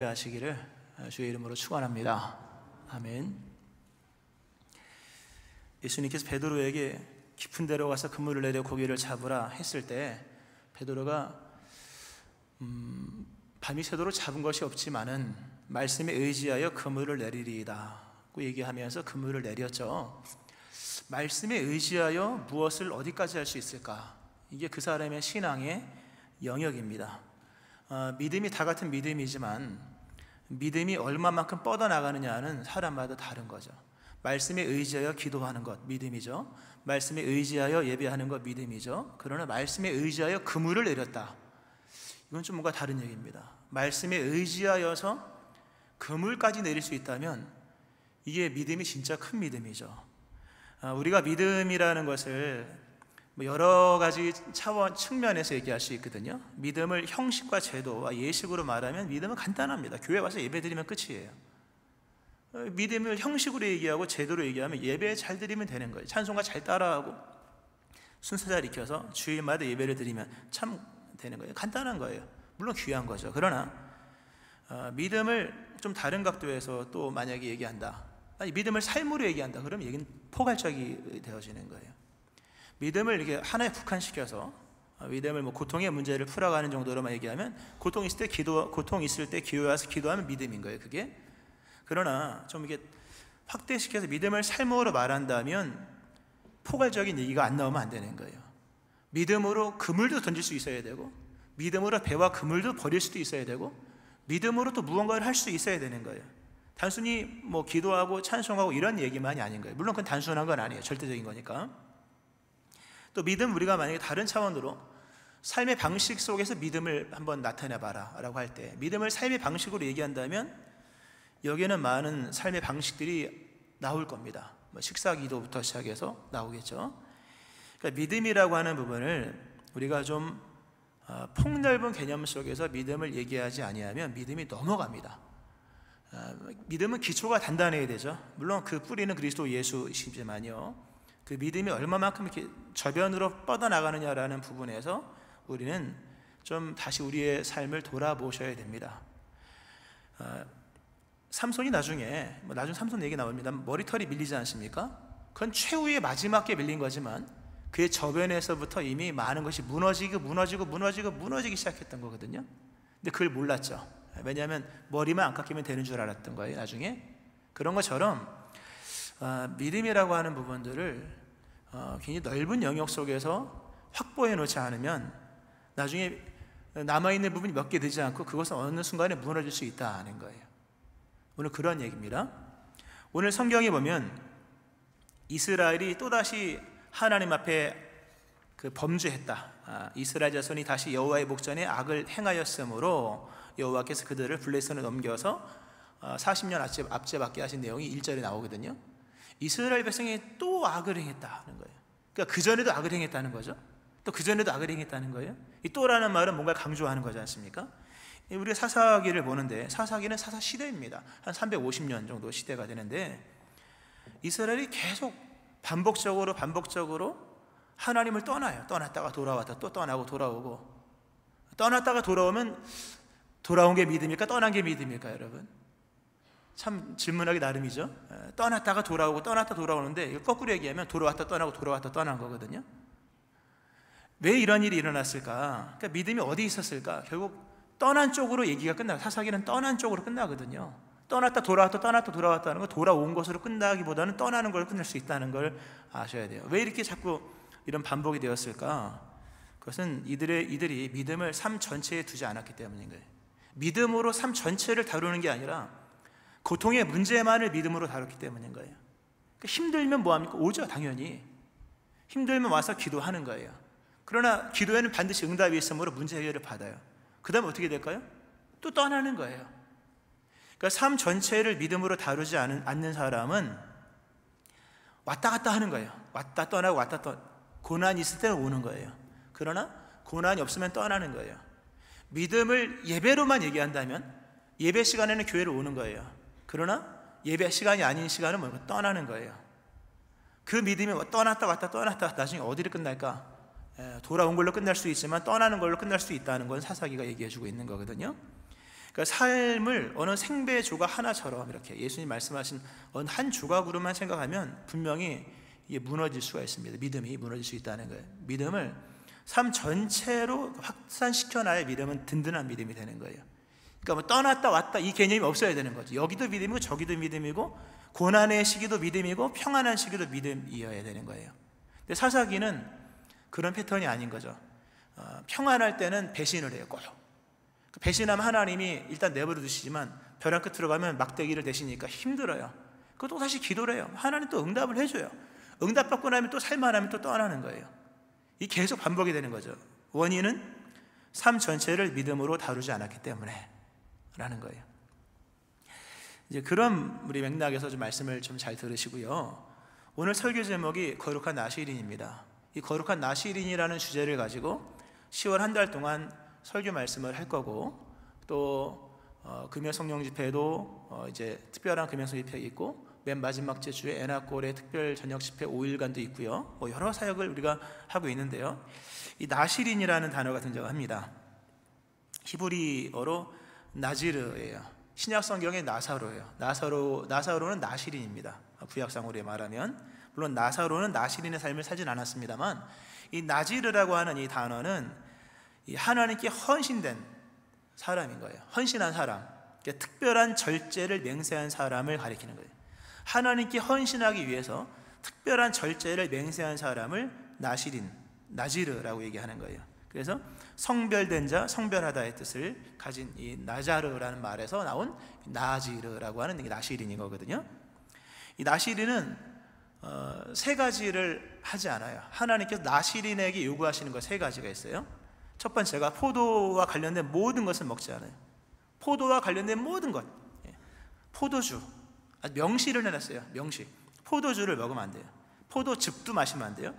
하시기를 주의 이름으로 축원합니다. 아멘. 예수님께서 베드로에게 깊은 데로 가서 그물을 내려 고기를 잡으라 했을 때 베드로가 밤이 새도록 잡은 것이 없지만은 말씀에 의지하여 그물을 내리리이다고 얘기하면서 그물을 내렸죠. 말씀에 의지하여 무엇을 어디까지 할 수 있을까? 이게 그 사람의 신앙의 영역입니다. 믿음이 다 같은 믿음이지만 믿음이 얼마만큼 뻗어나가느냐는 사람마다 다른 거죠. 말씀에 의지하여 기도하는 것 믿음이죠. 말씀에 의지하여 예배하는 것 믿음이죠. 그러나 말씀에 의지하여 그물을 내렸다, 이건 좀 뭔가 다른 얘기입니다. 말씀에 의지하여서 그물까지 내릴 수 있다면 이게 믿음이 진짜 큰 믿음이죠. 우리가 믿음이라는 것을 여러 가지 차원, 측면에서 얘기할 수 있거든요. 믿음을 형식과 제도와 예식으로 말하면 믿음은 간단합니다. 교회 와서 예배 드리면 끝이에요. 믿음을 형식으로 얘기하고 제도로 얘기하면 예배 잘 드리면 되는 거예요. 찬송가 잘 따라하고 순서 잘 익혀서 주일마다 예배를 드리면 참 되는 거예요. 간단한 거예요. 물론 귀한 거죠. 그러나 믿음을 좀 다른 각도에서 또 만약에 얘기한다, 아니 믿음을 삶으로 얘기한다, 그러면 얘기는 포괄적이 되어지는 거예요. 믿음을 이렇게 하나에 국한시켜서 믿음을 고통의 문제를 풀어가는 정도로만 얘기하면 고통 있을 때 기도해 와서 기도하면 믿음인 거예요, 그게. 그러나 좀 이게 확대시켜서 믿음을 삶으로 말한다면 포괄적인 얘기가 안 나오면 안 되는 거예요. 믿음으로 그물도 던질 수 있어야 되고, 믿음으로 배와 그물도 버릴 수도 있어야 되고, 믿음으로 또 무언가를 할 수 있어야 되는 거예요. 단순히 기도하고 찬송하고 이런 얘기만이 아닌 거예요. 물론 그건 단순한 건 아니에요. 절대적인 거니까. 또 믿음, 우리가 만약에 다른 차원으로 삶의 방식 속에서 믿음을 한번 나타내봐라 라고 할 때, 믿음을 삶의 방식으로 얘기한다면 여기에는 많은 삶의 방식들이 나올 겁니다. 식사 기도부터 시작해서 나오겠죠. 그러니까 믿음이라고 하는 부분을 우리가 좀 폭넓은 개념 속에서 믿음을 얘기하지 아니하면 믿음이 넘어갑니다. 믿음은 기초가 단단해야 되죠. 물론 그 뿌리는 그리스도 예수이시지만요, 그 믿음이 얼마만큼 이렇게 저변으로 뻗어나가느냐라는 부분에서 우리는 좀 다시 우리의 삶을 돌아보셔야 됩니다. 삼손이 나중에 삼손 얘기 나옵니다. 머리털이 밀리지 않습니까? 그건 최후의 마지막에 밀린 거지만 그의 저변에서부터 이미 많은 것이 무너지기 시작했던 거거든요. 근데 그걸 몰랐죠. 왜냐하면 머리만 안 깎이면 되는 줄 알았던 거예요, 나중에. 그런 것처럼 믿음이라고 하는 부분들을 굉장히 넓은 영역 속에서 확보해 놓지 않으면 나중에 남아있는 부분이 몇 개 되지 않고 그것은 어느 순간에 무너질 수 있다는 거예요. 오늘 그런 얘기입니다. 오늘 성경에 보면 이스라엘이 또다시 하나님 앞에 범죄했다, 이스라엘 자손이 다시 여호와의 목전에 악을 행하였으므로 여호와께서 그들을 블레셋으로 넘겨서 40년 압제받게 하신 내용이 1절에 나오거든요. 이스라엘 백성이 또 악을 행했다는 거예요. 그러니까 그전에도 악을 행했다는 거죠. 또 그전에도 악을 행했다는 거예요. 이 또라는 말은 뭔가 강조하는 거지 않습니까? 우리가 사사기를 보는데 사사기는 사사 시대입니다. 한 350년 정도 시대가 되는데 이스라엘이 계속 반복적으로 하나님을 떠나요. 떠났다가 돌아왔다, 또 떠나고 돌아오고. 떠났다가 돌아오면 돌아온 게 믿음일까, 떠난 게 믿음일까, 여러분? 참 질문하기 나름이죠. 떠났다가 돌아오고 떠났다 돌아오는데 거꾸로 얘기하면 돌아왔다 떠나고 돌아왔다 떠난 거거든요. 왜 이런 일이 일어났을까? 그러니까 믿음이 어디 있었을까? 결국 떠난 쪽으로 얘기가 끝나요. 사사기는 떠난 쪽으로 끝나거든요. 떠났다 돌아왔다 떠났다 돌아왔다는 거, 돌아온 것으로 끝나기보다는 떠나는 걸 끝낼 수 있다는 걸 아셔야 돼요. 왜 이렇게 자꾸 이런 반복이 되었을까? 그것은 이들이 믿음을 삶 전체에 두지 않았기 때문인 거예요. 믿음으로 삶 전체를 다루는 게 아니라 고통의 문제만을 믿음으로 다뤘기 때문인 거예요. 그러니까 힘들면 뭐합니까? 오죠, 당연히. 힘들면 와서 기도하는 거예요. 그러나 기도에는 반드시 응답이 있으므로 문제 해결을 받아요. 그 다음에 어떻게 될까요? 또 떠나는 거예요. 그러니까 삶 전체를 믿음으로 다루지 않는 사람은 왔다 갔다 하는 거예요. 왔다 떠나고 왔다 떠나고. 고난이 있을 때는 오는 거예요. 그러나 고난이 없으면 떠나는 거예요. 믿음을 예배로만 얘기한다면 예배 시간에는 교회를 오는 거예요. 그러나 예배 시간이 아닌 시간은 뭔가 떠나는 거예요. 그 믿음이 떠났다 왔다 나중에 어디를 끝날까? 돌아온 걸로 끝날 수 있지만 떠나는 걸로 끝날 수 있다는 건 사사기가 얘기해주고 있는 거거든요. 그러니까 삶을 어느 생배 조각 하나처럼 이렇게 예수님 말씀하신 어느 한 조각으로만 생각하면 분명히 이게 무너질 수가 있습니다. 믿음이 무너질 수 있다는 거예요. 믿음을 삶 전체로 확산시켜놔야 믿음은 든든한 믿음이 되는 거예요. 그러니까 뭐 떠났다 왔다 이 개념이 없어야 되는 거죠. 여기도 믿음이고 저기도 믿음이고 고난의 시기도 믿음이고 평안한 시기도 믿음이어야 되는 거예요. 근데 사사기는 그런 패턴이 아닌 거죠. 평안할 때는 배신을 해요. 꼭 배신하면 하나님이 일단 내버려 두시지만 벼랑 끝으로 가면 막대기를 대시니까 힘들어요. 그것도 다시 기도를 해요. 하나님 또 응답을 해줘요. 응답받고 나면 또 살만하면 또 떠나는 거예요. 이 계속 반복이 되는 거죠. 원인은 삶 전체를 믿음으로 다루지 않았기 때문에 라는 거예요. 이제 그런 우리 맥락에서 좀 말씀을 좀 잘 들으시고요. 오늘 설교 제목이 거룩한 나시린입니다. 이 거룩한 나시린이라는 주제를 가지고 10월 한 달 동안 설교 말씀을 할 거고, 또 금요 성령 집회도 이제 특별한 금요 성령 집회 있고, 맨 마지막 주에 에나골의 특별 저녁 집회 5일간도 있고요. 여러 사역을 우리가 하고 있는데요. 이 나시린이라는 단어가 등장합니다. 히브리어로 나지르예요. 신약 성경의 나사로예요. 나사로는 나시린입니다. 구약상으로 말하면 물론 나사로는 나시린의 삶을 살진 않았습니다만, 이 나지르라고 하는 이 단어는 이 하나님께 헌신된 사람인 거예요. 헌신한 사람, 그러니까 특별한 절제를 맹세한 사람을 가리키는 거예요. 하나님께 헌신하기 위해서 특별한 절제를 맹세한 사람을 나시린, 나지르라고 얘기하는 거예요. 그래서 성별된 자, 성별하다의 뜻을 가진 이 나자르라는 말에서 나온 나지르라고 하는 게 나시린인 거거든요. 이 나시린은 세 가지를 하지 않아요. 하나님께서 나시린에게 요구하시는 거 세 가지가 있어요. 첫 번째가 포도와 관련된 모든 것을 먹지 않아요. 포도와 관련된 모든 것, 포도주, 명시를 해놨어요. 명시. 포도주를 먹으면 안 돼요. 포도즙도 마시면 안 돼요.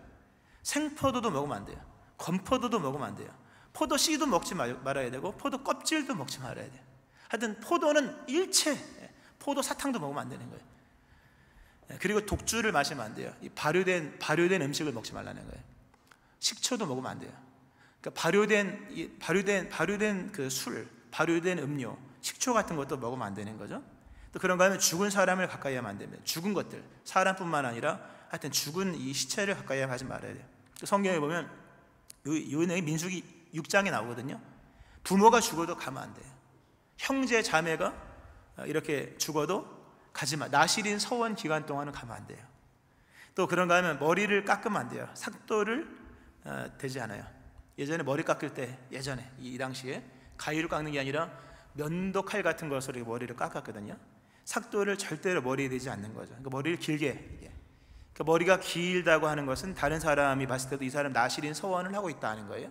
생포도도 먹으면 안 돼요. 건포도도 먹으면 안 돼요. 포도 씨도 먹지 말아야 되고 포도 껍질도 먹지 말아야 돼요. 하여튼 포도는 일체, 포도 사탕도 먹으면 안 되는 거예요. 그리고 독주를 마시면 안 돼요. 이 발효된 음식을 먹지 말라는 거예요. 식초도 먹으면 안 돼요. 그러니까 발효된 그 술, 발효된 음료, 식초 같은 것도 먹으면 안 되는 거죠. 또 그런가 하면 죽은 사람을 가까이 하면 안 됩니다. 죽은 것들, 사람뿐만 아니라 하여튼 죽은 이 시체를 가까이 하지 말아야 돼요. 성경에 보면 이 내용이 민수기 6장에 나오거든요. 부모가 죽어도 가면 안 돼요. 형제 자매가 이렇게 죽어도 가지 마. 나시린 서원 기간 동안은 가면 안 돼요. 또 그런가 하면 머리를 깎으면 안 돼요. 삭도를 대지 않아요. 예전에 머리 깎을 때, 예전에 이 당시에 가위로 깎는 게 아니라 면도 칼 같은 것으로 머리를 깎았거든요. 삭도를 절대로 머리에 대지 않는 거죠. 그러니까 머리를 길게, 그러니까 머리가 길다고 하는 것은 다른 사람이 봤을 때도 이 사람 나시린 서원을 하고 있다는 거예요.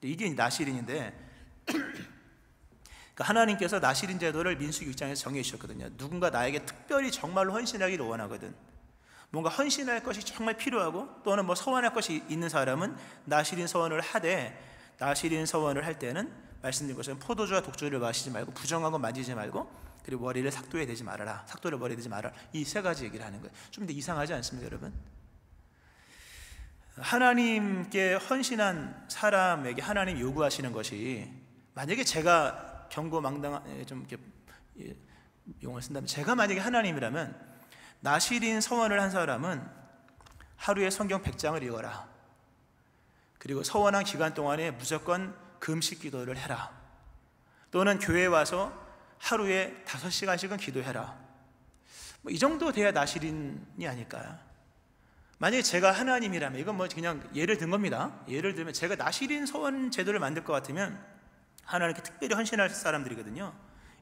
이게 나시린인데 그러니까 하나님께서 나시린 제도를 민수기 6장에서 정해 주셨거든요. 누군가 나에게 특별히 정말로 헌신하기를 원하거든, 뭔가 헌신할 것이 정말 필요하고 또는 뭐 서원할 것이 있는 사람은 나시린 서원을 하되, 나시린 서원을 할 때는 말씀드린 것처럼 포도주와 독주를 마시지 말고 부정한 거 만지지 말고, 그리고 머리를 삭도에 대지 말아라. 삭도를 머리에 대지 말아라. 이 세 가지 얘기를 하는 거예요. 좀 더 이상하지 않습니까, 여러분? 하나님께 헌신한 사람에게 하나님 요구하시는 것이, 만약에 제가 경고망당 좀 이렇게 용어를 쓴다면, 제가 만약에 하나님이라면 나시린 서원을 한 사람은 하루에 성경 100장을 읽어라. 그리고 서원한 기간 동안에 무조건 금식 기도를 해라. 또는 교회에 와서 하루에 5시간씩은 기도해라. 뭐 이 정도 돼야 나시린이 아닐까요? 만약에 제가 하나님이라면, 이건 뭐 그냥 예를 든 겁니다. 예를 들면 제가 나시린 서원 제도를 만들 것 같으면 하나님께 특별히 헌신할 사람들이거든요.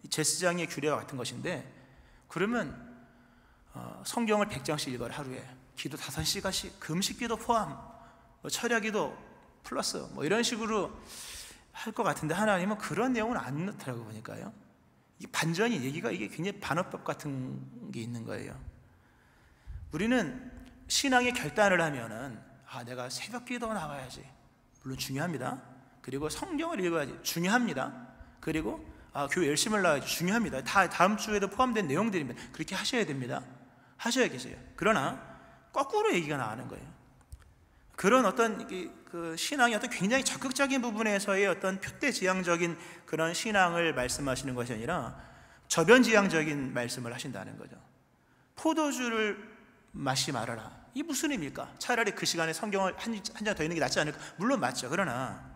이 제사장의 규례와 같은 것인데, 그러면 성경을 100장씩 읽어라. 하루에 기도 5시간씩, 금식기도 포함, 철야기도 플러스 뭐 이런 식으로 할 것 같은데, 하나님은 그런 내용은 안 넣더라고 보니까요. 이게 반전이, 얘기가 이게 굉장히 반어법 같은 게 있는 거예요. 우리는 신앙의 결단을 하면은 내가 새벽기도 나와야지, 물론 중요합니다. 그리고 성경을 읽어야지, 중요합니다. 그리고 교회 열심히 나와야지, 중요합니다. 다 다음 주에도 포함된 내용들입니다. 그렇게 하셔야 됩니다. 하셔야 계세요. 그러나 거꾸로 얘기가 나가는 거예요. 그런 어떤 그 신앙의 어떤 굉장히 적극적인 부분에서의 어떤 표대지향적인 그런 신앙을 말씀하시는 것이 아니라 저변지향적인 말씀을 하신다는 거죠. 포도주를 마시지 말아라. 이게 무슨 의미일까? 차라리 그 시간에 성경을 한 장 더 읽는 게 낫지 않을까? 물론 맞죠. 그러나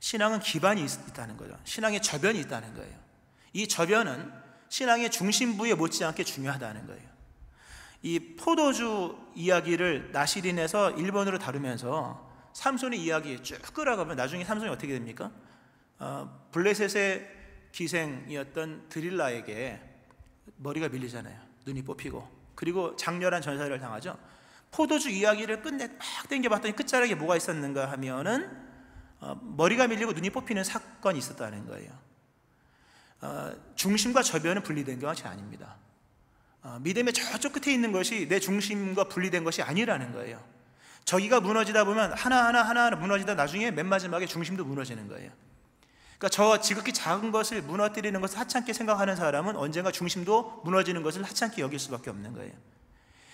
신앙은 기반이 있다는 거죠. 신앙의 저변이 있다는 거예요. 이 저변은 신앙의 중심부에 못지않게 중요하다는 거예요. 이 포도주 이야기를 나시린에서 일본어로 다루면서 삼손의 이야기 쭉 끌어가면 나중에 삼손이 어떻게 됩니까? 블레셋의 기생이었던 드릴라에게 머리가 밀리잖아요. 눈이 뽑히고, 그리고 장렬한 전사를 당하죠. 포도주 이야기를 끝내 막 당겨봤더니 끝자락에 뭐가 있었는가 하면은 머리가 밀리고 눈이 뽑히는 사건이 있었다는 거예요. 중심과 저변은 분리된 것이 아닙니다. 믿음의 저쪽 끝에 있는 것이 내 중심과 분리된 것이 아니라는 거예요. 저기가 무너지다 보면 하나하나 무너지다 나중에 맨 마지막에 중심도 무너지는 거예요. 그러니까 저 지극히 작은 것을 무너뜨리는 것을 하찮게 생각하는 사람은 언젠가 중심도 무너지는 것을 하찮게 여길 수밖에 없는 거예요.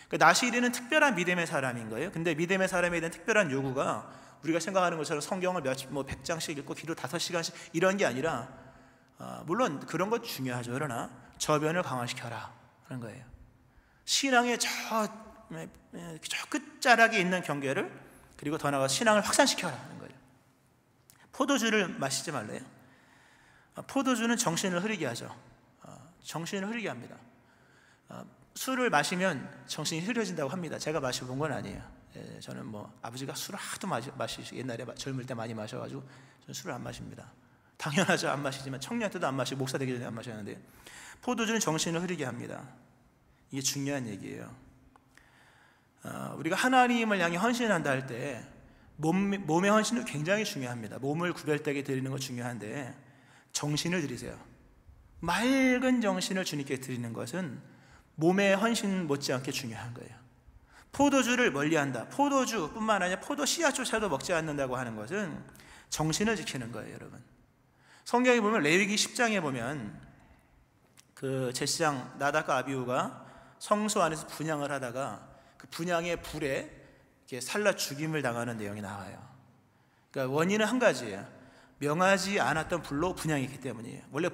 그러니까 나시린은 특별한 믿음의 사람인 거예요. 근데 믿음의 사람에 대한 특별한 요구가 우리가 생각하는 것처럼 성경을 100장씩 읽고 기도 5시간씩 이런 게 아니라, 물론 그런 것 중요하죠. 그러나 저변을 강화시켜라 하는 거예요. 신앙의 저 끝자락에 있는 경계를, 그리고 더 나아가 신앙을 확산시켜라 하는 거예요. 포도주를 마시지 말래요. 포도주는 정신을 흐리게 하죠. 정신을 흐리게 합니다. 술을 마시면 정신이 흐려진다고 합니다. 제가 마셔본 건 아니에요. 저는 아버지가 술을 하도 마시시고 옛날에 젊을 때 많이 마셔가지고 저는 술을 안 마십니다. 당연하죠. 안 마시지만 청년 때도 안 마시고 목사 되기 전에 안 마셨는데, 포도주는 정신을 흐리게 합니다. 이게 중요한 얘기예요. 우리가 하나님을 향해 헌신한다 할 때 몸의 헌신도 굉장히 중요합니다. 몸을 구별되게 드리는 거 중요한데 정신을 드리세요. 맑은 정신을 주님께 드리는 것은 몸의 헌신 못지않게 중요한 거예요. 포도주를 멀리한다. 포도주뿐만 아니라 포도 씨앗조차도 먹지 않는다고 하는 것은 정신을 지키는 거예요, 여러분. 성경에 보면 레위기 10장에 보면 그 제사장 나답과 아비후가 성소 안에서 분향을 하다가 그 분향의 불에 이렇게 살라 죽임을 당하는 내용이 나와요. 그러니까 원인은 한 가지예요. 명하지 않았던 불로 분향했기 때문이에요. 원래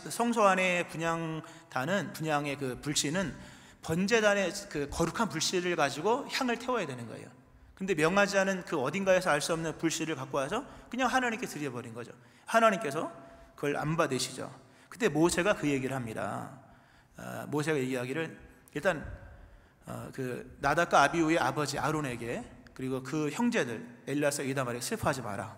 성소 안에 분향의 그 불씨는 번제단의 그 거룩한 불씨를 가지고 향을 태워야 되는 거예요. 근데 명하지 않은 그 어딘가에서 알 수 없는 불씨를 갖고 와서 그냥 하나님께 드려버린 거죠. 하나님께서 그걸 안 받으시죠. 그때 모세가 그 얘기를 합니다. 모세가 이 이야기를 일단 그 나답과 아비후의 아버지 아론에게, 그리고 그 형제들 엘리아사 이다말에게 슬퍼하지 마라.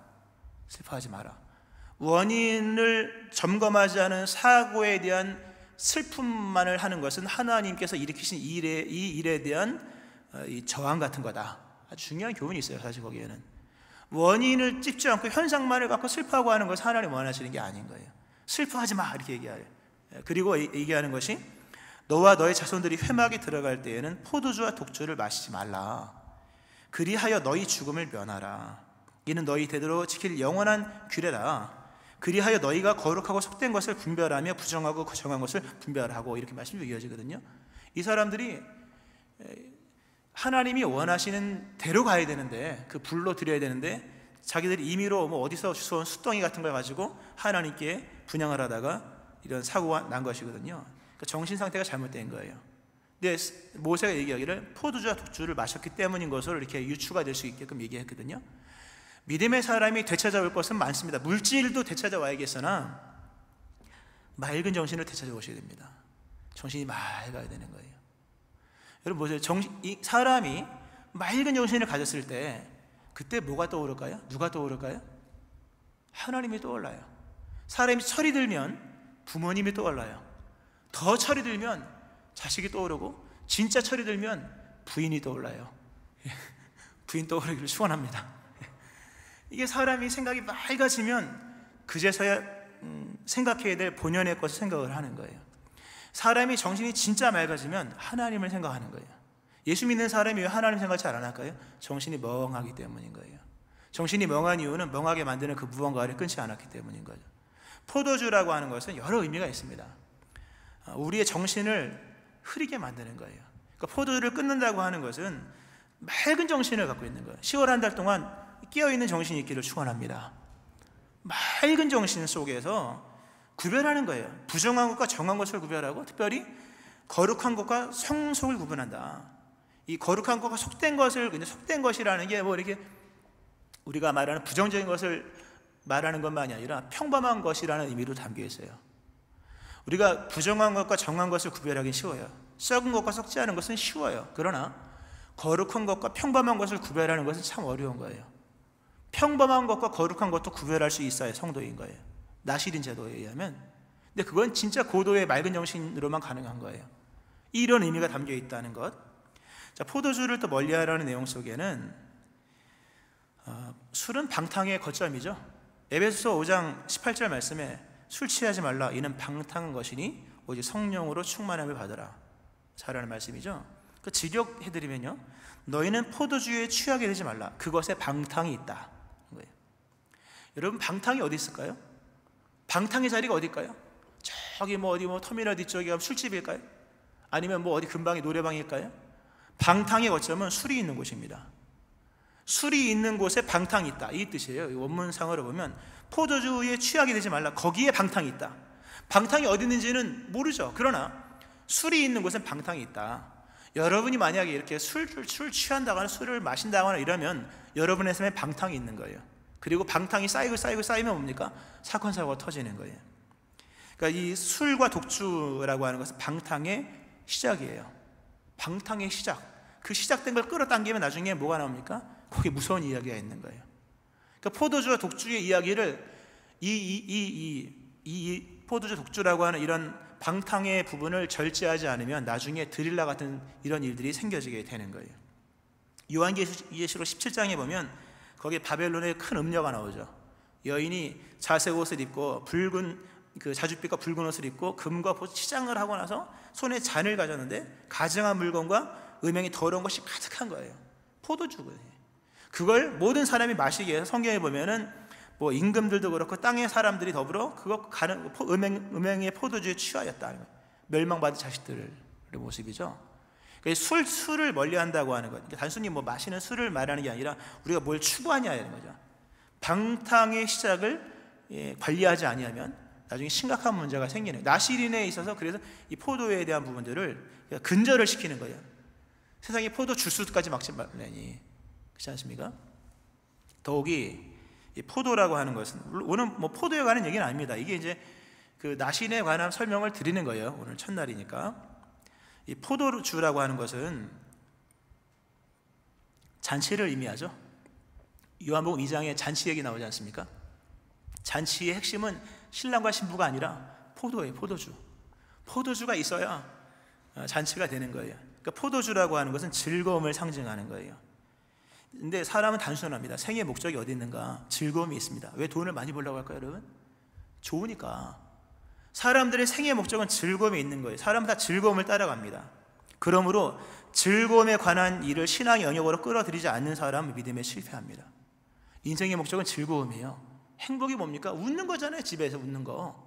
원인을 점검하지 않은 사고에 대한 슬픔만을 하는 것은 하나님께서 일으키신 이 일에 대한 이 저항 같은 거다. 아주 중요한 교훈이 있어요. 사실 거기에는 원인을 찝지 않고 현상만을 갖고 슬퍼하고 하는 것은 하나님 원하시는 게 아닌 거예요. 슬퍼하지 마 이렇게 얘기해요. 그리고 얘기하는 것이 너와 너의 자손들이 회막에 들어갈 때에는 포도주와 독주를 마시지 말라. 그리하여 너희 죽음을 면하라. 이는 너희 대대로 지킬 영원한 규례라. 그리하여 너희가 거룩하고 속된 것을 분별하며 부정하고 정한 것을 분별하고, 이렇게 말씀이 이어지거든요. 이 사람들이 하나님이 원하시는 대로 가야 되는데, 그 불로 드려야 되는데 자기들이 임의로 어디서 주워온 숫덩이 같은 걸 가지고 하나님께 분향을 하다가 이런 사고가 난 것이거든요. 그러니까 정신 상태가 잘못된 거예요. 근데 모세가 얘기하기를 포도주와 독주를 마셨기 때문인 것으로 이렇게 유추가 될 수 있게끔 얘기했거든요. 믿음의 사람이 되찾아올 것은 많습니다. 물질도 되찾아와야겠으나 맑은 정신을 되찾아오셔야 됩니다. 정신이 맑아야 되는 거예요. 여러분 보세요. 이 사람이 맑은 정신을 가졌을 때 그때 뭐가 떠오를까요? 누가 떠오를까요? 하나님이 떠올라요. 사람이 철이 들면 부모님이 떠올라요. 더 철이 들면 자식이 떠오르고, 진짜 철이 들면 부인이 떠올라요. 부인 떠오르기를 축원합니다. 이게 사람이 생각이 맑아지면 그제서야 생각해야 될 본연의 것을 생각을 하는 거예요. 사람이 정신이 진짜 맑아지면 하나님을 생각하는 거예요. 예수 믿는 사람이 왜 하나님 생각 잘 안 할까요? 정신이 멍하기 때문인 거예요. 정신이 멍한 이유는 멍하게 만드는 그 무언가를 끊지 않았기 때문인 거죠. 포도주라고 하는 것은 여러 의미가 있습니다. 우리의 정신을 흐리게 만드는 거예요. 그러니까 포도주를 끊는다고 하는 것은 맑은 정신을 갖고 있는 거예요. 10월 한 달 동안 깨어있는 정신이 있기를 축원합니다. 맑은 정신 속에서 구별하는 거예요. 부정한 것과 정한 것을 구별하고, 특별히 거룩한 것과 성속을 구분한다. 이 거룩한 것과 속된 것을, 속된 것이라는 게 뭐 이렇게 우리가 말하는 부정적인 것을 말하는 것만이 아니라 평범한 것이라는 의미로 담겨 있어요. 우리가 부정한 것과 정한 것을 구별하기 쉬워요. 썩은 것과 썩지 않은 것은 쉬워요. 그러나 거룩한 것과 평범한 것을 구별하는 것은 참 어려운 거예요. 평범한 것과 거룩한 것도 구별할 수 있어야 성도인 거예요. 나시린 제도에 의하면. 근데 그건 진짜 고도의 맑은 정신으로만 가능한 거예요. 이런 의미가 담겨 있다는 것. 자, 포도주를 또 멀리하라는 내용 속에는 술은 방탕의 거점이죠. 에베소서 5장 18절 말씀에 술 취하지 말라, 이는 방탕한 것이니 오직 성령으로 충만함을 받으라, 자라는 말씀이죠. 그 직역해드리면요, 너희는 포도주에 취하게 되지 말라, 그것에 방탕이 있다 거예요. 여러분, 방탕이 어디 있을까요? 방탕의 자리가 어딜까요? 저기 뭐 어디 뭐 터미널 뒤쪽에 가면 술집일까요? 아니면 뭐 어디 근방이 노래방일까요? 방탕의 거점은 술이 있는 곳입니다. 술이 있는 곳에 방탕이 있다, 이 뜻이에요. 원문상으로 보면 포도주에 취하게 되지 말라, 거기에 방탕이 있다. 방탕이 어디 있는지는 모르죠. 그러나 술이 있는 곳엔 방탕이 있다. 여러분이 만약에 이렇게 술 취한다거나 술을 마신다거나 이러면 여러분의 삶에 방탕이 있는 거예요. 그리고 방탕이 쌓이면 뭡니까? 사건 사고가 터지는 거예요. 그러니까 이 술과 독주라고 하는 것은 방탕의 시작이에요. 방탕의 시작. 그 시작된 걸 끌어당기면 나중에 뭐가 나옵니까? 거기에 무서운 이야기가 있는 거예요. 그러니까 포도주와 독주의 이야기를 이 포도주 독주라고 하는 이런 방탕의 부분을 절제하지 않으면 나중에 드릴라 같은 이런 일들이 생겨지게 되는 거예요. 요한계시록 17장에 보면 거기에 바벨론의 큰 음녀가 나오죠. 여인이 자색 옷을 입고 붉은 그 자줏빛과 붉은 옷을 입고 금과 보 치장을 하고 나서 손에 잔을 가졌는데 가증한 물건과 음행이 더러운 것이 가득한 거예요. 포도주거든요. 그걸 모든 사람이 마시게 해서 성경에 보면은 뭐 임금들도 그렇고 땅의 사람들이 더불어 그거 가는 음행의 포도주에 취하였다. 멸망받은 자식들의 모습이죠. 술을 멀리한다고 하는 것, 그러니까 단순히 뭐 마시는 술을 말하는 게 아니라 우리가 뭘 추구하냐 이런 거죠. 방탕의 시작을 관리하지 아니하면 나중에 심각한 문제가 생기는. 나시린에 있어서 그래서 이 포도에 대한 부분들을 근절을 시키는 거예요. 세상에 포도 주스까지 막지 말라니, 그렇지 않습니까? 더욱이 이 포도라고 하는 것은 오늘 뭐 포도에 관한 얘기는 아닙니다. 이게 이제 그 나신에 관한 설명을 드리는 거예요. 오늘 첫날이니까. 이 포도주라고 하는 것은 잔치를 의미하죠. 요한복음 2장에 잔치 얘기 나오지 않습니까? 잔치의 핵심은 신랑과 신부가 아니라 포도예요. 포도주. 포도주가 있어야 잔치가 되는 거예요. 그러니까 포도주라고 하는 것은 즐거움을 상징하는 거예요. 근데 사람은 단순합니다. 생의 목적이 어디 있는가? 즐거움이 있습니다. 왜 돈을 많이 벌려고 할까요, 여러분? 좋으니까. 사람들의 생의 목적은 즐거움이 있는 거예요. 사람은 다 즐거움을 따라갑니다. 그러므로 즐거움에 관한 일을 신앙의 영역으로 끌어들이지 않는 사람은 믿음에 실패합니다. 인생의 목적은 즐거움이에요. 행복이 뭡니까? 웃는 거잖아요. 집에서 웃는 거.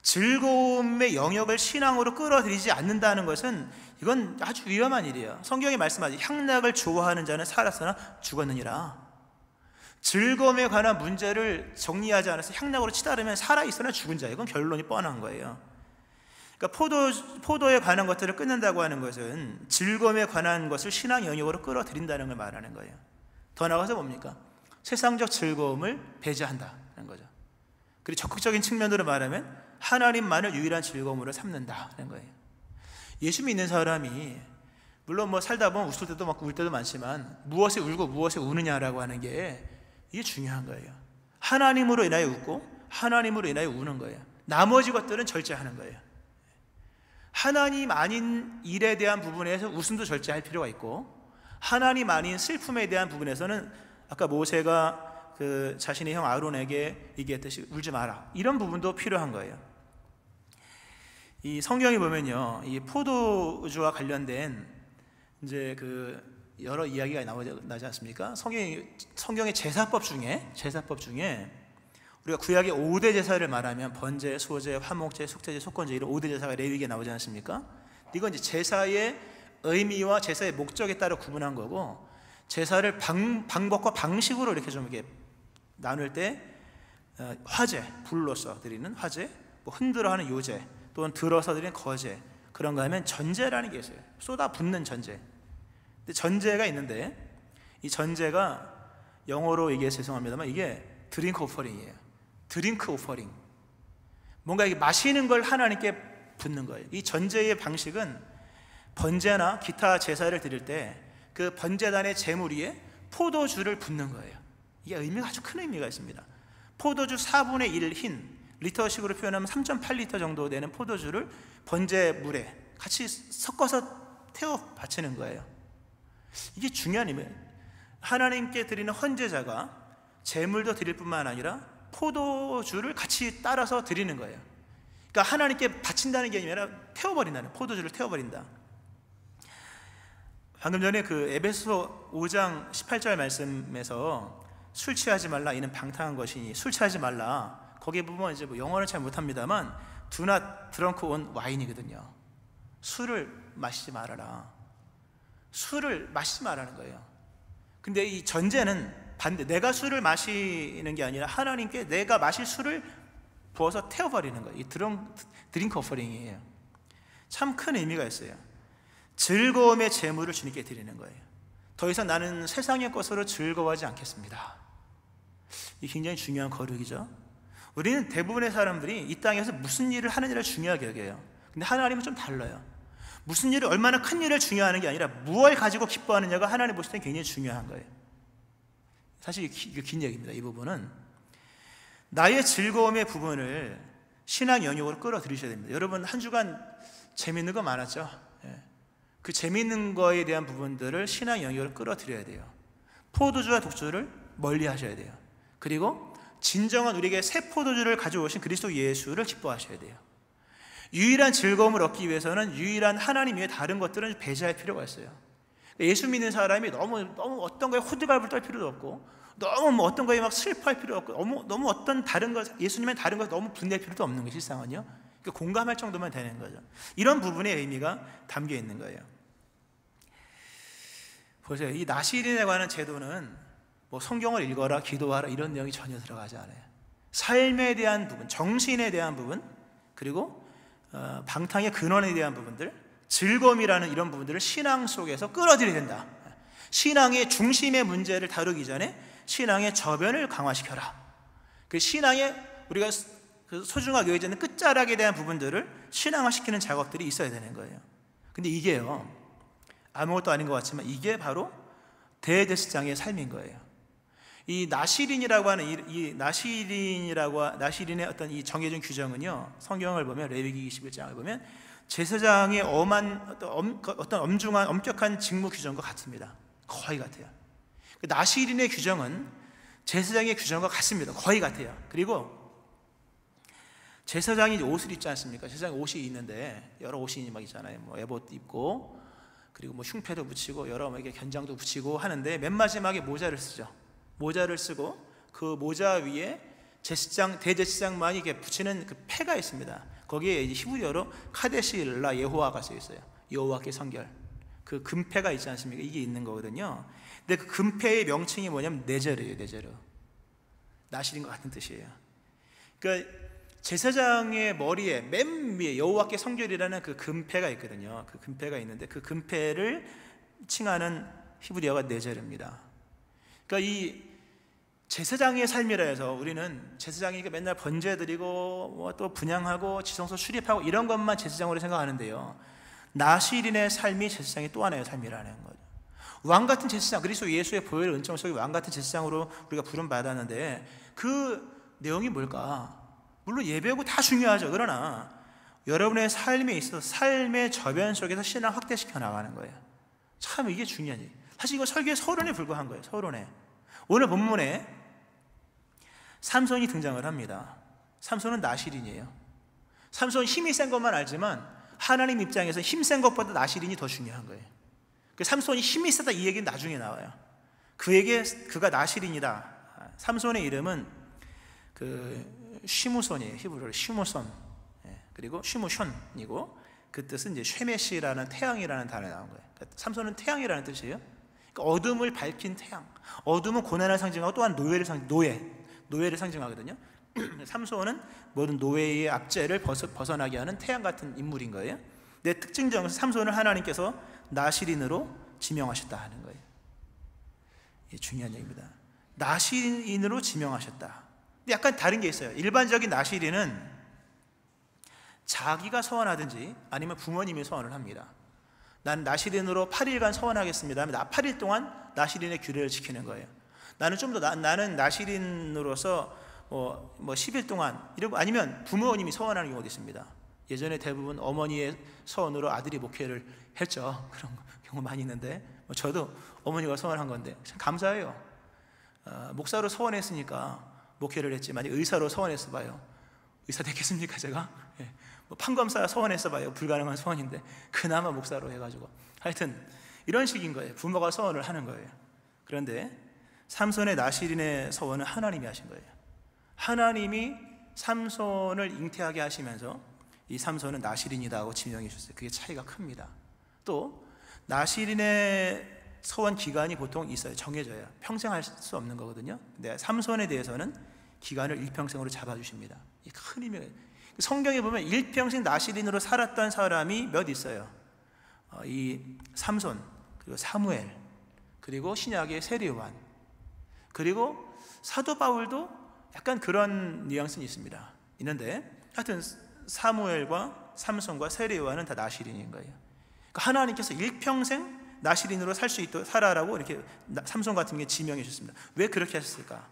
즐거움의 영역을 신앙으로 끌어들이지 않는다는 것은 이건 아주 위험한 일이에요. 성경이 말씀하지, 향락을 좋아하는 자는 살았으나 죽었느니라. 즐거움에 관한 문제를 정리하지 않아서 향락으로 치달으면 살아있으나 죽은 자, 이건 결론이 뻔한 거예요. 그러니까 포도에 관한 것들을 끊는다고 하는 것은 즐거움에 관한 것을 신앙 영역으로 끌어들인다는 걸 말하는 거예요. 더 나아가서 뭡니까? 세상적 즐거움을 배제한다는 거죠. 그리고 적극적인 측면으로 말하면 하나님만을 유일한 즐거움으로 삼는다는 거예요. 예수 믿는 사람이 물론 뭐 살다 보면 웃을 때도 많고 울 때도 많지만 무엇에 울고 무엇에 우느냐라고 하는 게 이게 중요한 거예요. 하나님으로 인하여 웃고 하나님으로 인하여 우는 거예요. 나머지 것들은 절제하는 거예요. 하나님 아닌 일에 대한 부분에서 웃음도 절제할 필요가 있고, 하나님 아닌 슬픔에 대한 부분에서는 아까 모세가 그 자신의 형 아론에게 얘기했듯이 울지 마라, 이런 부분도 필요한 거예요. 이 성경에 보면요, 이 포도주와 관련된 이제 그 여러 이야기가 나오지 않습니까? 성경의 제사법 중에 우리가 구약의 5대 제사를 말하면 번제, 소제, 화목제, 속죄제, 속건제, 이런 5대 제사가 레위기에 나오지 않습니까? 이건 이제 제사의 의미와 제사의 목적에 따라 구분한 거고, 제사를 방법과 방식으로 이렇게 좀 이렇게 나눌 때 화제, 불로서 드리는 화제, 뭐 흔들어하는 요제, 또는 들어서 드리는 거제, 그런가 하면 전제라는 게 있어요. 쏟아붓는 전제. 근데 전제가 있는데 이 전제가 영어로 얘기해서 죄송합니다만 이게 드링크 오퍼링이에요. 드링크 오퍼링. 뭔가 이게 마시는 걸 하나님께 붓는 거예요. 이 전제의 방식은 번제나 기타 제사를 드릴 때 그 번제단의 제물 위에 포도주를 붓는 거예요. 이게 의미가 아주 큰 의미가 있습니다. 포도주 4분의 1 흰, 리터식으로 표현하면 3.8리터 정도 되는 포도주를 번제물에 같이 섞어서 태워 바치는 거예요. 이게 중요한 의미예요. 하나님께 드리는 헌제자가 제물도 드릴 뿐만 아니라 포도주를 같이 따라서 드리는 거예요. 그러니까 하나님께 바친다는 게 아니라 태워버린다는, 포도주를 태워버린다. 방금 전에 그 에베소 5장 18절 말씀에서 술 취하지 말라, 이는 방탕한 것이니, 술 취하지 말라, 거기에 보면 이제 뭐 영어는 잘 못합니다만 Do not drunk on wine이거든요. 술을 마시지 말아라. 술을 마시지 말라는 거예요. 근데 이 전제는 반대, 내가 술을 마시는 게 아니라 하나님께 내가 마실 술을 부어서 태워버리는 거예요. 이 드링크 오퍼링이에요. 참 큰 의미가 있어요. 즐거움의 제물을 주님께 드리는 거예요. 더 이상 나는 세상의 것으로 즐거워하지 않겠습니다. 이게 굉장히 중요한 거룩이죠. 우리는 대부분의 사람들이 이 땅에서 무슨 일을 하느냐를 중요하게 여겨요. 근데 하나님은 좀 달라요. 무슨 일을, 얼마나 큰 일을 중요하는 게 아니라 무엇을 가지고 기뻐하느냐가 하나님 보실 때 굉장히 중요한 거예요. 사실 이게 긴 얘기입니다. 이 부분은 나의 즐거움의 부분을 신앙 영역으로 끌어들이셔야 됩니다. 여러분 한 주간 재밌는 거 많았죠? 그 재밌는 거에 대한 부분들을 신앙 영역으로 끌어들여야 돼요. 포도주와 독주를 멀리 하셔야 돼요. 그리고 진정한 우리에게 새 포도주를 가져오신 그리스도 예수를 기뻐하셔야 돼요. 유일한 즐거움을 얻기 위해서는 유일한 하나님 외에 다른 것들은 배제할 필요가 있어요. 예수 믿는 사람이 너무 어떤 거에 호들갑을 떨 필요도 없고, 너무 뭐 어떤 거에 막 슬퍼할 필요 없고, 너무 어떤 다른 것, 예수님의 다른 것 너무 분해할 필요도 없는 거예요. 실상은요. 그러니까 공감할 정도만 되는 거죠. 이런 부분의 의미가 담겨 있는 거예요. 보세요. 이 나시린에 관한 제도는 뭐 성경을 읽어라, 기도하라 이런 내용이 전혀 들어가지 않아요. 삶에 대한 부분, 정신에 대한 부분, 그리고 방탕의 근원에 대한 부분들, 즐거움이라는 이런 부분들을 신앙 속에서 끌어들여야 된다. 신앙의 중심의 문제를 다루기 전에 신앙의 저변을 강화시켜라. 그 신앙의 우리가 소중하게 여기지 않는 끝자락에 대한 부분들을 신앙화시키는 작업들이 있어야 되는 거예요. 근데 이게요, 아무것도 아닌 것 같지만 이게 바로 대제사장의 삶인 거예요. 이 나시린이라고 하는 이 나시린의 어떤 이 정해진 규정은요, 성경을 보면 레위기 21장을 보면 제사장의 어떤 엄중한 엄격한 직무 규정과 같습니다. 거의 같아요. 나시린의 규정은 제사장의 규정과 같습니다. 거의 같아요. 그리고 제사장이 옷을 입지 않습니까? 제사장 옷이 있는데 여러 옷이 막 있잖아요. 뭐 에봇 입고, 그리고 뭐 흉패도 붙이고 여러 뭐 견장도 붙이고 하는데 맨 마지막에 모자를 쓰죠. 모자를 쓰고 그 모자 위에 대제사장만이 이렇게 붙이는 그 패가 있습니다. 거기에 이제 히브리어로 카데시라 예호와가 써 있어요. 여호와께 성결. 그 금패가 있지 않습니까? 이게 있는 거거든요. 근데 그 금패의 명칭이 뭐냐면 네제르예요. 네제르. 나시린과 같은 뜻이에요. 그러니까 제사장의 머리에 맨 위에 여호와께 성결이라는 그 금패가 있거든요. 그 금패가 있는데 그 금패를 칭하는 히브리어가 네제르입니다. 그러니까 이 제사장의 삶이라 해서 우리는 제사장이 맨날 번제 드리고 뭐 또 분향하고 지성소 출입하고 이런 것만 제사장으로 생각하는데요, 나시린의 삶이 제사장의 또 하나의 삶이라는 거죠. 왕같은 제사장, 그리스도 예수의 보혈 은총 속에 왕같은 제사장으로 우리가 부름받았는데 그 내용이 뭘까? 물론 예배고 다 중요하죠. 그러나 여러분의 삶에 있어서 삶의 저변 속에서 신앙 확대시켜 나가는 거예요. 참 이게 중요한 얘기. 사실 이거 설교의 서론에 불과한 거예요. 서론에. 오늘 본문에 삼손이 등장을 합니다. 삼손은 나시린이에요. 삼손은 힘이 센 것만 알지만 하나님 입장에서 힘센 것보다 나시린이 더 중요한 거예요. 그 삼손이 힘이 세다 이 얘기는 나중에 나와요. 그가 나시린이다. 삼손의 이름은 쉬무손이에요. 히브리어로 쉬무손. 그리고 쉬무션이고 그 뜻은 이제 쉐메시라는 태양이라는 단어가 나온 거예요. 그러니까 삼손은 태양이라는 뜻이에요. 그러니까 어둠을 밝힌 태양. 어둠은 고난을 상징하고 또한 노예를 상징하거든요. 삼손은 모든 노예의 압제를 벗어나게 하는 태양 같은 인물인 거예요. 내 특징적으로 삼손을 하나님께서 나시린으로 지명하셨다 하는 거예요. 이게 중요한 얘기입니다. 나시린으로 지명하셨다. 근데 약간 다른 게 있어요. 일반적인 나시린은 자기가 소원하든지 아니면 부모님이 소원을 합니다. 난 나시린으로 8일간 소원하겠습니다 하면 8일 동안 나시린의 규례를 지키는 거예요. 나는 좀 더 나는 나시린으로서 뭐 10일 동안 이러고, 아니면 부모님이 소원하는 경우도 있습니다. 예전에 대부분 어머니의 소원으로 아들이 목회를 했죠. 그런 경우 많이 있는데 저도 어머니가 소원한 건데 참 감사해요. 목사로 소원했으니까 목회를 했지, 만약 의사로 소원했어 봐요. 의사 됐겠습니까 제가? 예. 뭐 판검사 소원했어 봐요. 불가능한 소원인데 그나마 목사로 해가지고, 하여튼 이런 식인 거예요. 부모가 소원을 하는 거예요. 그런데 삼손의 나시린의 소원은 하나님이 하신 거예요. 하나님이 삼손을 잉태하게 하시면서 이 삼손은 나시린이다 하고 지명해 주셨어요. 그게 차이가 큽니다. 또 나시린의 소원 기간이 보통 있어요. 정해져요. 평생 할 수 없는 거거든요. 근데 삼손에 대해서는 기간을 일평생으로 잡아주십니다. 이 큰 의미가, 성경에 보면 일평생 나시린으로 살았던 사람이 몇 있어요. 이 삼손, 그리고 사무엘, 그리고 신약의 세례요한, 그리고 사도 바울도 약간 그런 뉘앙스는 있습니다. 있는데 하여튼 사무엘과 삼손과 세례요한은 다 나시린인 거예요. 그러니까 하나님께서 일평생 나시린으로 살 수 있도록 살아라고 이렇게 삼손 같은 게 지명해 주셨습니다. 왜 그렇게 하셨을까?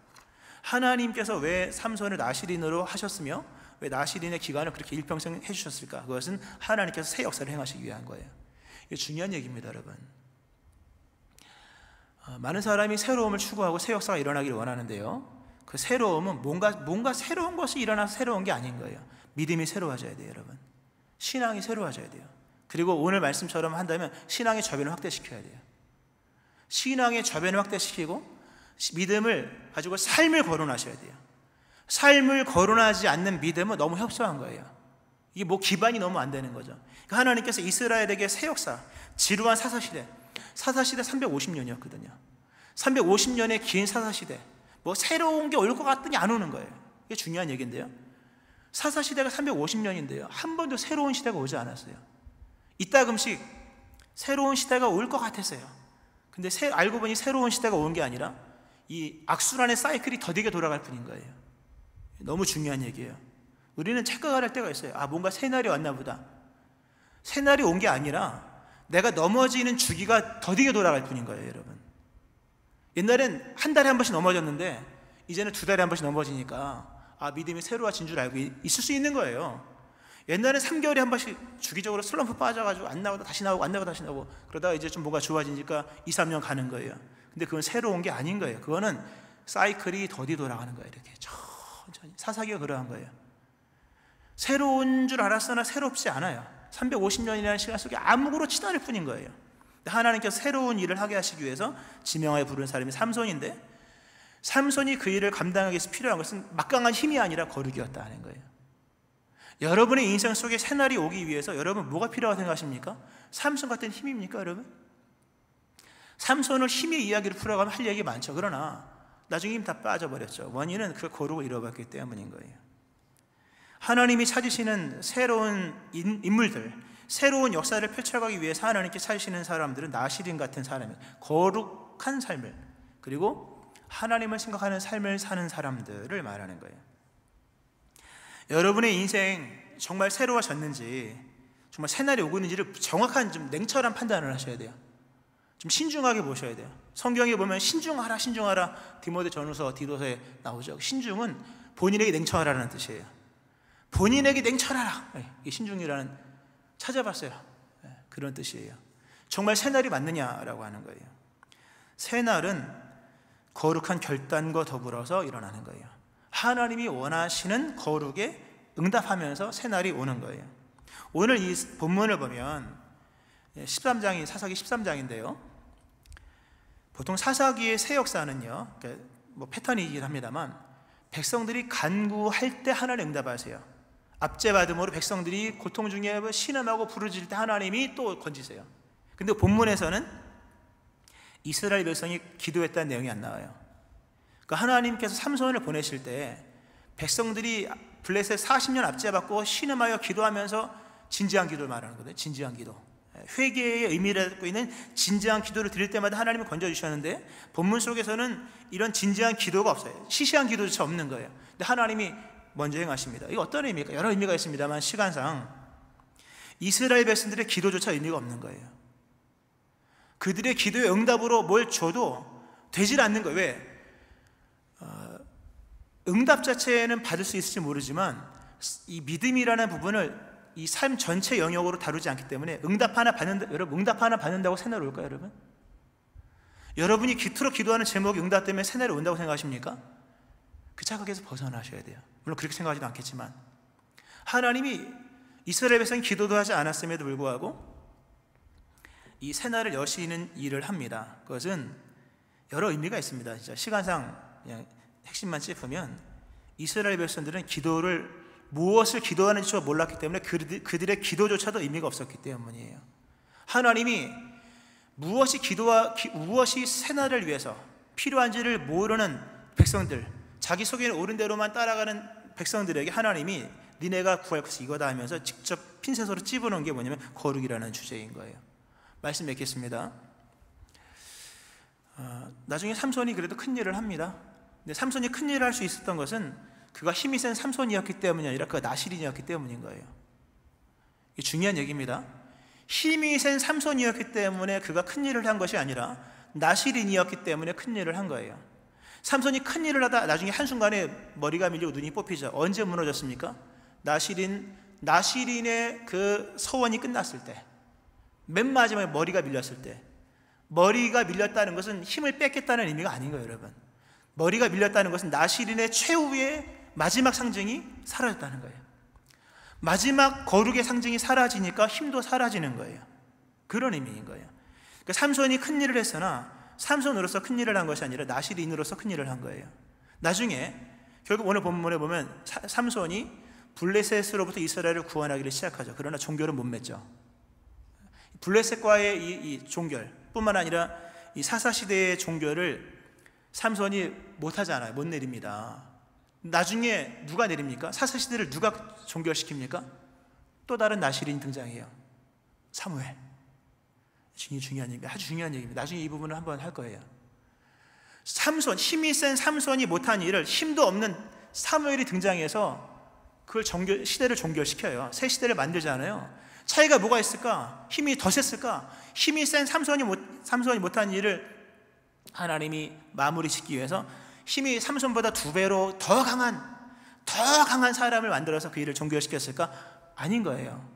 하나님께서 왜 삼손을 나시린으로 하셨으며 왜 나시린의 기간을 그렇게 일평생 해주셨을까? 그것은 하나님께서 새 역사를 행하시기 위한 거예요. 이게 중요한 얘기입니다, 여러분. 많은 사람이 새로움을 추구하고 새 역사가 일어나기를 원하는데요, 그 새로움은 뭔가 새로운 것이 일어나서 새로운 게 아닌 거예요. 믿음이 새로워져야 돼요, 여러분. 신앙이 새로워져야 돼요. 그리고 오늘 말씀처럼 한다면 신앙의 저변을 확대시켜야 돼요. 신앙의 저변을 확대시키고 믿음을 가지고 삶을 거론하셔야 돼요. 삶을 거론하지 않는 믿음은 너무 협소한 거예요. 이게 뭐 기반이 너무 안 되는 거죠. 그러니까 하나님께서 이스라엘에게 새 역사, 지루한 사사시대 350년이었거든요. 350년의 긴 사사시대, 뭐 새로운 게 올 것 같더니 안 오는 거예요. 이게 중요한 얘기인데요, 사사시대가 350년인데요 한 번도 새로운 시대가 오지 않았어요. 이따금씩 새로운 시대가 올 것 같았어요. 근데 알고 보니 새로운 시대가 온 게 아니라 이 악순환의 사이클이 더디게 돌아갈 뿐인 거예요. 너무 중요한 얘기예요. 우리는 착각을 할 때가 있어요. 뭔가 새날이 왔나 보다. 새날이 온 게 아니라 내가 넘어지는 주기가 더디게 돌아갈 뿐인 거예요, 여러분. 옛날엔 한 달에 한 번씩 넘어졌는데 이제는 2달에 한 번씩 넘어지니까 믿음이 새로워진 줄 알고 있을 수 있는 거예요. 옛날엔 3개월에 한 번씩 주기적으로 슬럼프 빠져가지고 안 나오다 다시 나오고 안 나오고 다시 나오고 그러다가 이제 좀 뭐가 좋아지니까 2, 3년 가는 거예요. 근데 그건 새로운 게 아닌 거예요. 그거는 사이클이 더디 돌아가는 거예요. 이렇게 천천히. 사사기가 그러한 거예요. 새로운 줄 알았으나 새롭지 않아요. 350년이라는 시간 속에 아무렇지도 않을 뿐인 거예요. 하나님께서 새로운 일을 하게 하시기 위해서 지명하여 부른 사람이 삼손인데, 삼손이 그 일을 감당하기 위해서 필요한 것은 막강한 힘이 아니라 거룩이었다 하는 거예요. 여러분의 인생 속에 새날이 오기 위해서 여러분 뭐가 필요하다고 생각하십니까? 삼손 같은 힘입니까, 여러분? 삼손을 힘의 이야기를 풀어가면 할 얘기 많죠. 그러나 나중에 힘 다 빠져버렸죠. 원인은 그 거룩을 잃어버렸기 때문인 거예요. 하나님이 찾으시는 새로운 인물들, 새로운 역사를 펼쳐가기 위해서 하나님께 찾으시는 사람들은 나시린 같은 사람이 거룩한 삶을, 그리고 하나님을 생각하는 삶을 사는 사람들을 말하는 거예요. 여러분의 인생 정말 새로워졌는지, 정말 새날이 오고 있는지를 정확한 좀 냉철한 판단을 하셔야 돼요. 좀 신중하게 보셔야 돼요. 성경에 보면 신중하라 신중하라 디모데전후서 디도서에 나오죠. 신중은 본인에게 냉철하라는 뜻이에요. 본인에게 냉철하라, 이게 신중이라는, 찾아봤어요. 그런 뜻이에요. 정말 새날이 맞느냐라고 하는 거예요. 새날은 거룩한 결단과 더불어서 일어나는 거예요. 하나님이 원하시는 거룩에 응답하면서 새날이 오는 거예요. 오늘 이 본문을 보면 13장이 사사기 13장인데요, 보통 사사기의 새 역사는요, 뭐 패턴이긴 합니다만 백성들이 간구할 때 하나님 응답하세요. 압제받음으로 백성들이 고통 중에 신음하고 부르짖을 때 하나님이 또 건지세요. 근데 본문에서는 이스라엘 백성이 기도했다는 내용이 안 나와요. 그러니까 하나님께서 삼손을 보내실 때 백성들이 블레셋 40년 압제받고 신음하여 기도하면서 진지한 기도를 말하는 거거든요. 진지한 기도, 회개의 의미를 갖고 있는 진지한 기도를 드릴 때마다 하나님이 건져주셨는데, 본문 속에서는 이런 진지한 기도가 없어요. 시시한 기도조차 없는 거예요. 근데 하나님이 먼저 행하십니다. 이거 어떤 의미일까? 여러 의미가 있습니다만 시간상 이스라엘 백성들의 기도조차 의미가 없는 거예요. 그들의 기도의 응답으로 뭘 줘도 되질 않는 거예요. 왜? 응답 자체는 받을 수 있을지 모르지만 이 믿음이라는 부분을 이 삶 전체 영역으로 다루지 않기 때문에 응답 하나 받는다고 새날 올까요, 여러분? 여러분이 기토록 기도하는 제목이 응답되면 새날이 온다고 생각하십니까? 그 자극에서 벗어나셔야 돼요. 물론 그렇게 생각하지도 않겠지만, 하나님이 이스라엘 백성이 기도도 하지 않았음에도 불구하고 이 새날을 여시는 일을 합니다. 그것은 여러 의미가 있습니다. 진짜 시간상 그냥 핵심만 짚으면, 이스라엘 백성들은 무엇을 기도하는지 몰랐기 때문에 그들의 기도조차도 의미가 없었기 때문이에요. 하나님이 무엇이 새날을 위해서 필요한지를 모르는 백성들, 자기 속에는 옳은 대로만 따라가는 백성들에게 하나님이 니네가 구할 것이 이거다 하면서 직접 핀셋으로 찝어놓은 게 뭐냐면 거룩이라는 주제인 거예요. 말씀 맺겠습니다. 나중에 삼손이 그래도 큰 일을 합니다. 근데 삼손이 큰 일을 할 수 있었던 것은 그가 힘이 센 삼손이었기 때문이 아니라 그가 나실인이었기 때문인 거예요. 이게 중요한 얘기입니다. 힘이 센 삼손이었기 때문에 그가 큰 일을 한 것이 아니라 나실인이었기 때문에 큰 일을 한 거예요. 삼손이 큰 일을 하다 나중에 한순간에 머리가 밀리고 눈이 뽑히죠. 언제 무너졌습니까? 나실인의 그 서원이 끝났을 때, 맨 마지막에 머리가 밀렸을 때. 머리가 밀렸다는 것은 힘을 뺏겠다는 의미가 아닌 거예요, 여러분. 머리가 밀렸다는 것은 나실인의 최후의 마지막 상징이 사라졌다는 거예요. 마지막 거룩의 상징이 사라지니까 힘도 사라지는 거예요. 그런 의미인 거예요. 그러니까 삼손이 큰 일을 했으나 삼손으로서 큰 일을 한 것이 아니라 나실인으로서 큰 일을 한 거예요. 나중에 결국 오늘 본문에 보면 삼손이 블레셋으로부터 이스라엘을 구원하기를 시작하죠. 그러나 종결은 못 맺죠. 블레셋과의 이 종결 뿐만 아니라 이 사사시대의 종결을 삼손이 못하잖아요. 못 내립니다. 나중에 누가 내립니까? 사사시대를 누가 종결시킵니까? 또 다른 나실인이 등장해요. 사무엘. 중요한 얘기입니다. 아주 중요한 얘기입니다. 나중에 이 부분을 한번 할 거예요. 힘이 센 삼손이 못한 일을 힘도 없는 사무엘이 등장해서 그걸 시대를 종결시켜요. 새 시대를 만들잖아요. 차이가 뭐가 있을까? 힘이 더 셌을까? 힘이 센 삼손이 못한 일을 하나님이 마무리짓기 위해서 힘이 삼손보다 2배로 더 강한 사람을 만들어서 그 일을 종결시켰을까? 아닌 거예요.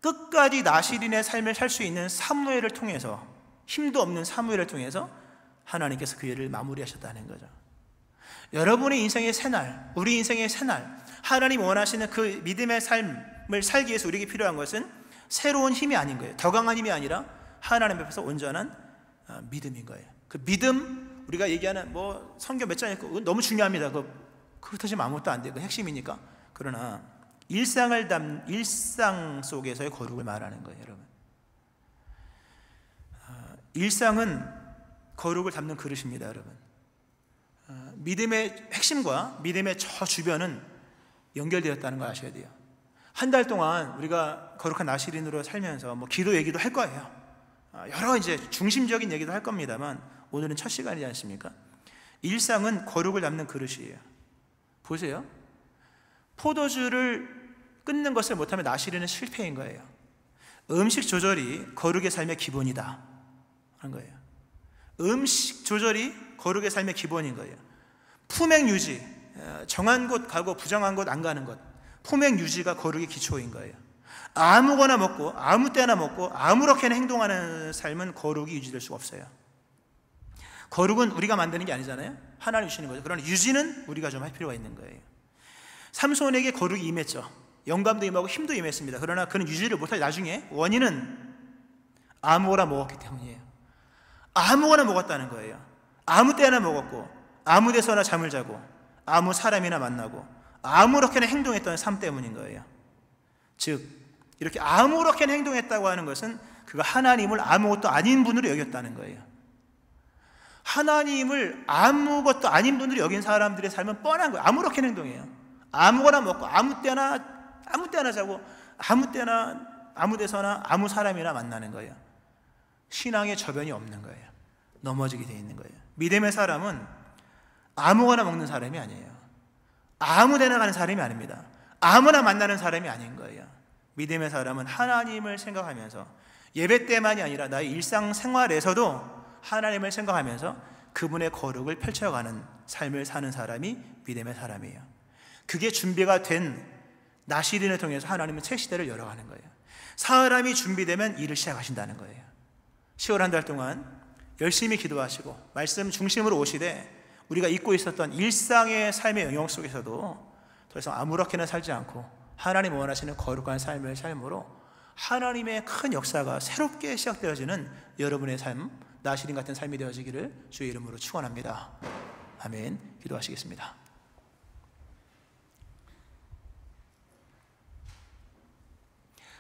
끝까지 나실인의 삶을 살 수 있는 사무엘을 통해서, 힘도 없는 사무엘을 통해서 하나님께서 그 일을 마무리하셨다는 거죠. 여러분의 인생의 새날, 우리 인생의 새날, 하나님 원하시는 그 믿음의 삶을 살기 위해서 우리에게 필요한 것은 새로운 힘이 아닌 거예요. 더 강한 힘이 아니라 하나님 앞에서 온전한 믿음인 거예요. 그 믿음, 우리가 얘기하는 성경 몇 장 읽고 너무 중요합니다. 그거 터지면 아무것도 안 돼요. 그 핵심이니까. 그러나 일상 속에서의 거룩을 말하는 거예요, 여러분. 일상은 거룩을 담는 그릇입니다, 여러분. 믿음의 핵심과 믿음의 저 주변은 연결되었다는 걸 아셔야 돼요. 한 달 동안 우리가 거룩한 나실인으로 살면서 기도 얘기도 할 거예요. 여러 이제 중심적인 얘기도 할 겁니다만 오늘은 첫 시간이지 않습니까? 일상은 거룩을 담는 그릇이에요. 보세요. 포도주를 끊는 것을 못하면 나실인은 실패인 거예요. 음식 조절이 거룩의 삶의 기본이다 하는 거예요. 음식 조절이 거룩의 삶의 기본인 거예요. 품행 유지, 정한 곳 가고 부정한 곳 안 가는 것, 품행 유지가 거룩의 기초인 거예요. 아무거나 먹고 아무 때나 먹고 아무렇게나 행동하는 삶은 거룩이 유지될 수가 없어요. 거룩은 우리가 만드는 게 아니잖아요. 하나님 주시는 거죠. 그러나 유지는 우리가 좀 할 필요가 있는 거예요. 삼손에게 거룩이 임했죠. 영감도 임하고 힘도 임했습니다. 그러나 그는 유지를 못할 나중에 원인은 아무거나 먹었기 때문이에요. 아무거나 먹었다는 거예요. 아무 때나 먹었고 아무 데서나 잠을 자고 아무 사람이나 만나고 아무렇게나 행동했던 삶 때문인 거예요. 즉 이렇게 아무렇게나 행동했다고 하는 것은 그가 하나님을 아무것도 아닌 분으로 여겼다는 거예요. 하나님을 아무것도 아닌 분들이 여긴 사람들의 삶은 뻔한 거예요. 아무렇게 행동해요. 아무거나 먹고 아무 때나 자고 아무 때나 아무 데서나 아무 사람이나 만나는 거예요. 신앙의 저변이 없는 거예요. 넘어지게 돼 있는 거예요. 믿음의 사람은 아무거나 먹는 사람이 아니에요. 아무 데나 가는 사람이 아닙니다. 아무나 만나는 사람이 아닌 거예요. 믿음의 사람은 하나님을 생각하면서 예배 때만이 아니라 나의 일상생활에서도 하나님을 생각하면서 그분의 거룩을 펼쳐가는 삶을 사는 사람이 믿음의 사람이에요. 그게 준비가 된 나시린을 통해서 하나님은 새 시대를 열어가는 거예요. 사람이 준비되면 일을 시작하신다는 거예요. 10월 한 달 동안 열심히 기도하시고 말씀 중심으로 오시되 우리가 잊고 있었던 일상의 삶의 영역 속에서도 더 이상 아무렇게나 살지 않고 하나님 원하시는 거룩한 삶을 삶으로 하나님의 큰 역사가 새롭게 시작되어지는 여러분의 삶, 나시린 같은 삶이 되어지기를 주의 이름으로 축원합니다. 아멘. 기도하시겠습니다.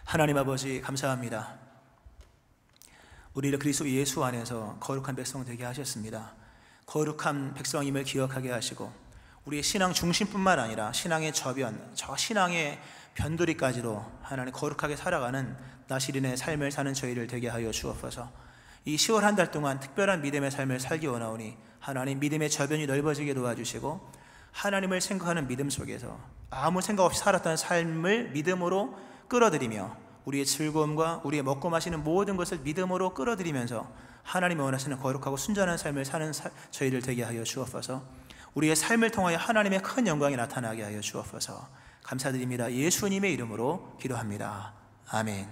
하나님 아버지 감사합니다. 우리를 그리스도 예수 안에서 거룩한 백성 되게 하셨습니다. 거룩한 백성임을 기억하게 하시고 우리의 신앙 중심뿐만 아니라 신앙의 저변, 저 신앙의 변두리까지도 하나님 거룩하게 살아가는 나시린의 삶을 사는 저희를 되게 하여 주옵소서. 이 10월 한 달 동안 특별한 믿음의 삶을 살기 원하오니 하나님 믿음의 저변이 넓어지게 도와주시고 하나님을 생각하는 믿음 속에서 아무 생각 없이 살았던 삶을 믿음으로 끌어들이며 우리의 즐거움과 우리의 먹고 마시는 모든 것을 믿음으로 끌어들이면서 하나님이 원하시는 거룩하고 순전한 삶을 사는 저희를 되게 하여 주옵소서. 우리의 삶을 통하여 하나님의 큰 영광이 나타나게 하여 주옵소서. 감사드립니다. 예수님의 이름으로 기도합니다. 아멘.